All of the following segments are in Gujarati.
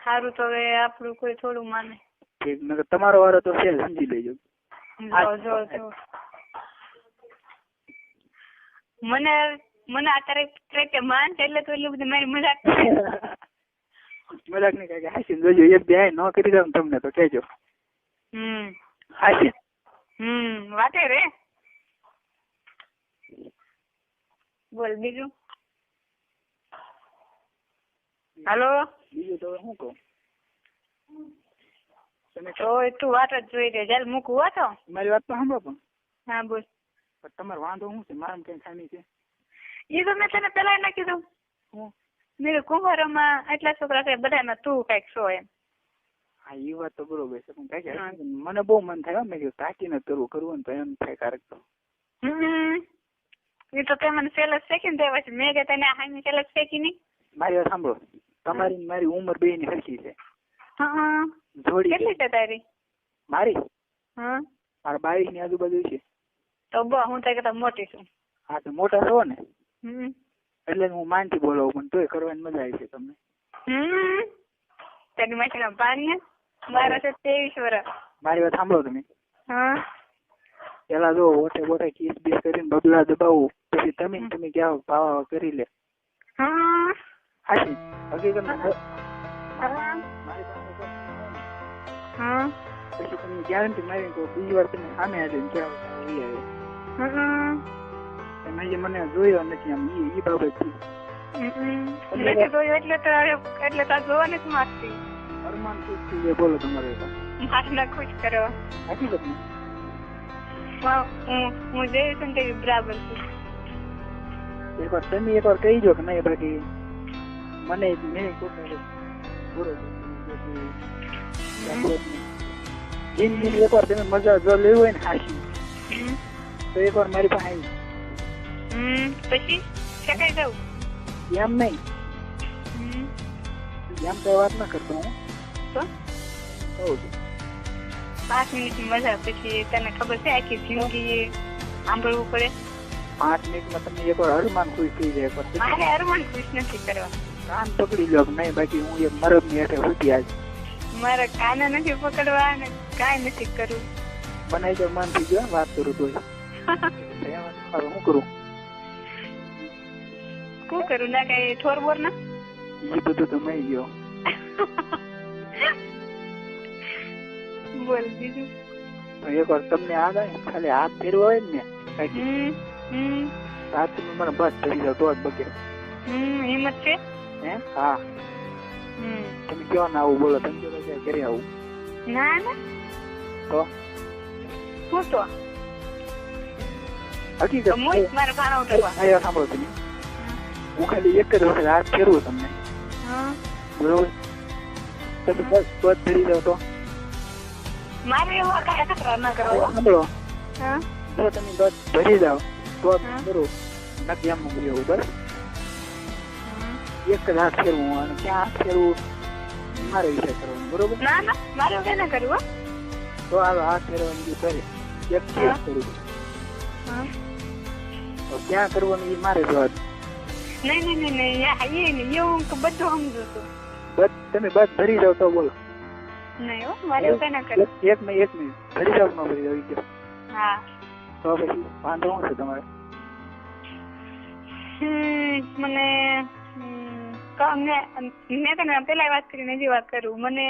સારું તો હવે આપણું કોઈ થોડું માને. ઠીક, નકર તમારો વારો તો છે, સમજી લેજો. જો મને અત્યારે કે માન છે એટલે તો એટલું બધું મારી મજાક મજાક નહીં કઈ હાસી જોજો. એક બે ન કરી દઉં તમને તો કહેજો. હાસી વાતે રે. બોલ બીજું. હાલો. બીજું તો શું કહું? તમે તો તું વાત જ જોઈ દે. ચાલ મૂકવું હો તો. મારી વાત તો સાંભળો પણ. હા બોલ. પણ તમારો વાંધો શું છે? મારા કઈ ખામી છે? એ તો મેં તને પેલા ના કીધું. મેં કુંભારોમાં એટલા છોકરા છે, બધામાં તું કઈક છો એમ. હા એ વાત તો બરોબર છે, પણ કઈ મને બહુ મન થાય. મેં કીધું તાકીને કરવું ને તો એમ થાય કારક તો. એ તો તે મને સેલસ શેકી ને પછી મેં કે તને હામી સેલસ શેકી નહીં. મારી વાત સાંભળો. તમારી મારી ઉંમર બે ની હરખી છે. જોડી કેટલી છે તારી? મારી મારા 22 ની આજુબાજુ છે. તો બહુ હું તો કહેતા મોટી છું. હા તો મોટા છો ને એટલે હું માનથી બોલાવું, પણ તોય કરવાની મજા આવી છે તમને. તારી માસી પાણી મારા છે 23 વર્ષ. મારી વાત સાંભળો તમે. પેલા જો ઓઠે બોઠે કિસ બીસ કરીને બબલા દબાવું, પછી તમે ક્યાં પાવા કરી લે. હાચી હકીકત પછી તમે ગેરંટી મારી તો બીજી વાર તમે સામે આવીને ક્યાં તમે જે મને જોયો નથી આમ ઈ બાબત એટલે તો જોવાની જ માંગતી. અરમાન ખુશ થઈ જાય. બોલો તમારે મારે ખુશ કરવા. હકીકત હું જઈ છું ને બરાબર છું. એકવાર તમે એકવાર કહી દો કે નહીં, બાકી મને મેં બરોબર જિંદગી એકવાર તમે મજા જો લેવી હોય ને હાશી તો એકવાર મારી પાસે આવી. પછી શકાય જવું એમ નહીં, એમ કઈ વાત ના કરતો હું તો કહું છું. 5 મિનિટની મજા પછી તને ખબર છે આખી જિંદગી સાંભળવું પડે. 5 મિનિટમાં તમે એકવાર હરમાન ખુશ થઈ જાય. મારે હરમાન ખુશ નથી કરવા. કાન પકડી લો નહીં, બાકી હું એક મરબ ની હેઠે ઉઠી આજ. મારા કાના નથી પકડવા ને કાંઈ નથી કરવું. મને તો મન થઈ ગયો વાત કરું તો શું કરું? શું કરું? ના કઈ ઠોર બોર ના એ બધું તો મળી ગયો. બોલ બીજું. એકવાર તમને આ ખાલી હાથ ફેરવો હોય ને હાથ મને બસ ફરી જાવ તો જ બગે. હિંમત છે હે? હા. તમે કયો ના આવું બોલો. તમે ઘરે આવું? ના ના તો હું તો હકીકત મારા ભાણા ઉતરવા. સાંભળો તમે, હું ખાલી એક જ વખત હાથ ફેરવું તમને બરોબર. તમે બસ બસ ફરી જાવ તો મારે એવા કાંઈ તકરાર ના કરવા. સાંભળો, જો તમે બસ ભરી જાવ તો કરું, નથી એમ મોકલી આવું. બસ એક જ હાથ ફેરવું અને ક્યાં હાથ ફેરવું મારે વિચાર કરવાનું બરોબર. ના ના મારે કઈ ના કરવું. તો હાલો હાથ ફેરવાની જે કરે એક કેસ કરું તો ક્યાં કરવાનું એ મારે જવાબ. નહીં એવું બધું સમજુ છું. બસ તમે બસ ભરી જાવ તો બોલો. નહીં હો મારે કઈ ના કરવું. એક મિનિટ ભરી જાવ ન ભરી જાવ કે હા તો પછી વાંધો શું છે તમારે? મને મેં તને પેલા વાત કરીને હજી વાત કરું. મને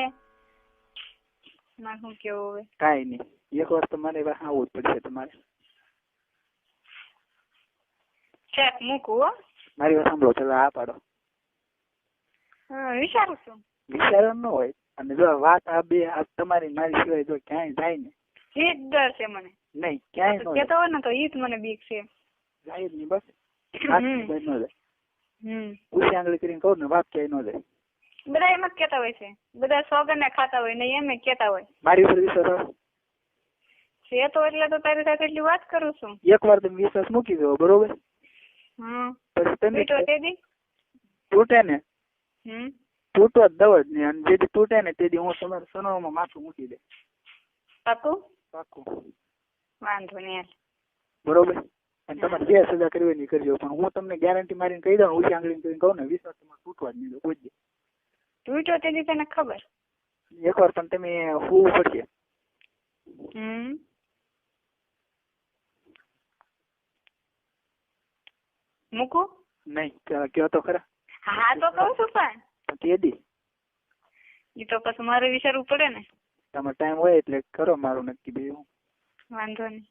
શું કેવું હવે? કાંઈ નહીં, એક વાર તો મારે આવવું જ પડશે તમારે. ચેક મૂકવું હો. મારી વાત સાંભળો, પેલા આ પાડો. વિચારું છું. વિચાર ન હોય અને જો વાત આ બે તમારી મારી સિવાય જો ક્યાંય જાય ને એ જ ડર છે મને. નહીં ક્યાંય કેતો હોય ને તો ઈ જ મને બીક છે. જાય જ નહીં બસ. ન જાય ઉછી આંગળી કરીને કહું ને વાત ક્યાંય ન જાય. બધા એમ જ કેતા હોય છે. બધા સોગંદ ખાતા હોય ને એમ કેતા હોય. મારી ઉપર વિશ્વાસ છે તો એટલે તો તારી સાથે એટલી વાત કરું છું. એક વાર તમે વિશ્વાસ મૂકી દો બરોબર. પછી તમે તૂટે ને તૂટવા જ દવ જ નહીં, અને જેથી તૂટે ને તેથી હું તમારા સનોમાં માથું મૂકી દે. પાકું? પાકું. વાંધો નહીં બરોબર. અને તમારે જે સજા કરવી નહીં કરજો, પણ હું તમને ગેરંટી મારીને કહી દઉં ઉછી આંગળી કરીને કહું ને વિશ્વાસ તમારે તૂટવા જ નહીં દો કોઈ. તૂટ્યો તેથી તને ખબર. એકવાર પણ તમે હોવું પડશે. મૂકું નહીં કયો તો ખરા. હા તો કહું છું પણ કેદી એ તો પછી મારે વિચારવું પડે ને. તમારો ટાઈમ હોય એટલે કરો મારું નક્કી બે. વાંધો નહીં.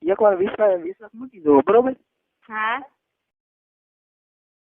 એકવાર વિશ્વાસ મૂકી દો બરોબર. હા